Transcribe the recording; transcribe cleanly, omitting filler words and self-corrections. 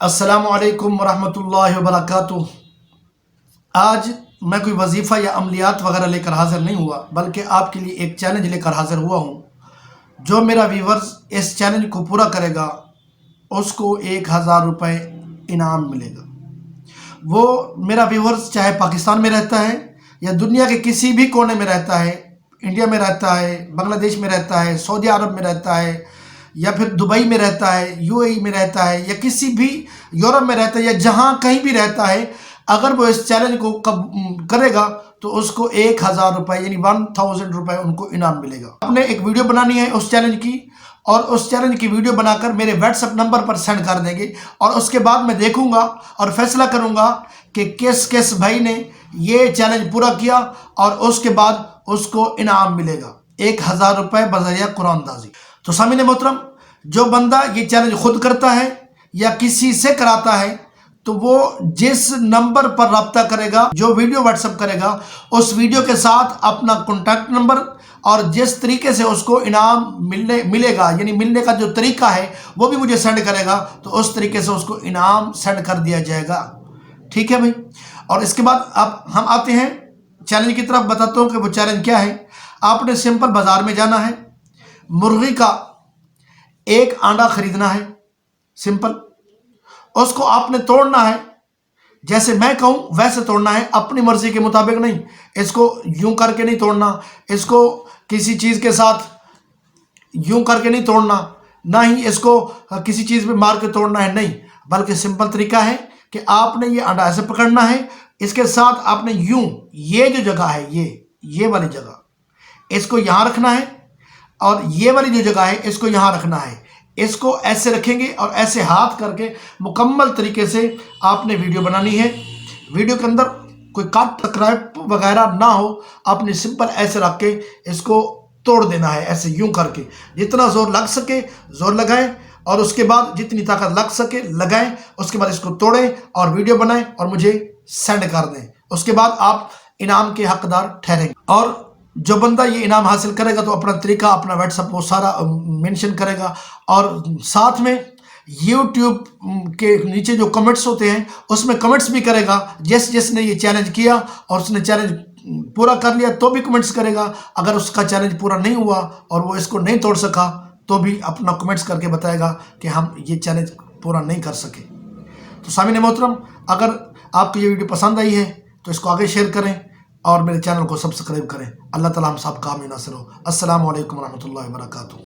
السلام علیکم ورحمۃ اللہ وبرکاتہ۔ آج میں کوئی وظیفہ یا عملیات وغیرہ لے کر حاضر نہیں ہوا، بلکہ آپ کے لیے ایک چیلنج لے کر حاضر ہوا ہوں۔ جو میرا ویورز اس چیلنج کو پورا کرے گا اس کو 1000 روپے انعام ملے گا۔ وہ میرا ویورز چاہے پاکستان میں رہتا ہے یا دنیا کے کسی بھی کونے میں رہتا ہے، انڈیا میں رہتا ہے، بنگلہ دیش میں رہتا ہے، سعودی عرب میں رہتا ہے، یا پھر دبئی میں رہتا ہے، یو اے ای میں رہتا ہے، یا کسی بھی یورپ میں رہتا ہے، یا جہاں کہیں بھی رہتا ہے، اگر وہ اس چیلنج کو کرے گا تو اس کو 1000 روپے یعنی 1000 روپے ان کو انعام ملے گا۔ آپ نے ایک ویڈیو بنانی ہے اس چیلنج کی، اور اس چیلنج کی ویڈیو بنا کر میرے واٹس ایپ نمبر پر سینڈ کر دیں گے، اور اس کے بعد میں دیکھوں گا اور فیصلہ کروں گا کہ کس بھائی نے یہ چیلنج پورا کیا، اور اس کے بعد اس کو انعام ملے گا 1000 روپے بذریعہ قرآن اندازی۔ تو سامعین محترم، جو بندہ یہ چیلنج خود کرتا ہے یا کسی سے کراتا ہے تو وہ جس نمبر پر رابطہ کرے گا، جو ویڈیو واٹس ایپ کرے گا، اس ویڈیو کے ساتھ اپنا کانٹیکٹ نمبر اور جس طریقے سے اس کو انعام ملے گا، یعنی ملنے کا جو طریقہ ہے وہ بھی مجھے سینڈ کرے گا، تو اس طریقے سے اس کو انعام سینڈ کر دیا جائے گا۔ ٹھیک ہے بھائی؟ اور اس کے بعد اب ہم آتے ہیں چیلنج کی طرف۔ بتاتا ہوں کہ وہ چیلنج کیا ہے۔ آپ نے سمپل بازار میں جانا ہے، مرغی کا ایک انڈا خریدنا ہے، سمپل۔ اس کو آپ نے توڑنا ہے، جیسے میں کہوں ویسے توڑنا ہے، اپنی مرضی کے مطابق نہیں۔ اس کو یوں کر کے نہیں توڑنا، اس کو کسی چیز کے ساتھ یوں کر کے نہیں توڑنا، نہ ہی اس کو کسی چیز پہ مار کے توڑنا ہے، نہیں، بلکہ سمپل طریقہ ہے کہ آپ نے یہ انڈا ایسے پکڑنا ہے، اس کے ساتھ آپ نے یوں، یہ جو جگہ ہے یہ والی جگہ، اس کو یہاں رکھنا ہے، اور یہ والی جو جگہ ہے اس کو یہاں رکھنا ہے۔ اس کو ایسے رکھیں گے اور ایسے ہاتھ کر کے مکمل طریقے سے آپ نے ویڈیو بنانی ہے۔ ویڈیو کے اندر کوئی کٹ ٹکرائپ وغیرہ نہ ہو، آپ نے سمپل ایسے رکھ کے اس کو توڑ دینا ہے، ایسے یوں کر کے۔ جتنا زور لگ سکے زور لگائیں، اور اس کے بعد جتنی طاقت لگ سکے لگائیں۔ اس کے بعد اس کو توڑیں اور ویڈیو بنائیں اور مجھے سینڈ کر دیں۔ اس کے بعد آپ انعام کے حقدار ٹھہریں گے۔ اور جو بندہ یہ انعام حاصل کرے گا تو اپنا طریقہ، اپنا واٹس ایپ وہ سارا مینشن کرے گا، اور ساتھ میں یوٹیوب کے نیچے جو کمنٹس ہوتے ہیں اس میں کمنٹس بھی کرے گا۔ جس نے یہ چیلنج کیا اور اس نے چیلنج پورا کر لیا تو بھی کمنٹس کرے گا، اگر اس کا چیلنج پورا نہیں ہوا اور وہ اس کو نہیں توڑ سکا تو بھی اپنا کمنٹس کر کے بتائے گا کہ ہم یہ چیلنج پورا نہیں کر سکے۔ تو سامعین محترم، اگر آپ کو یہ ویڈیو پسند آئی ہے تو اس کو آگے شیئر کریں اور میرے چینل کو سبسکرائب کریں۔ اللہ تعالی ہم سب کا حامی ناصر ہو۔ السلام علیکم ورحمۃ اللہ وبرکاتہ۔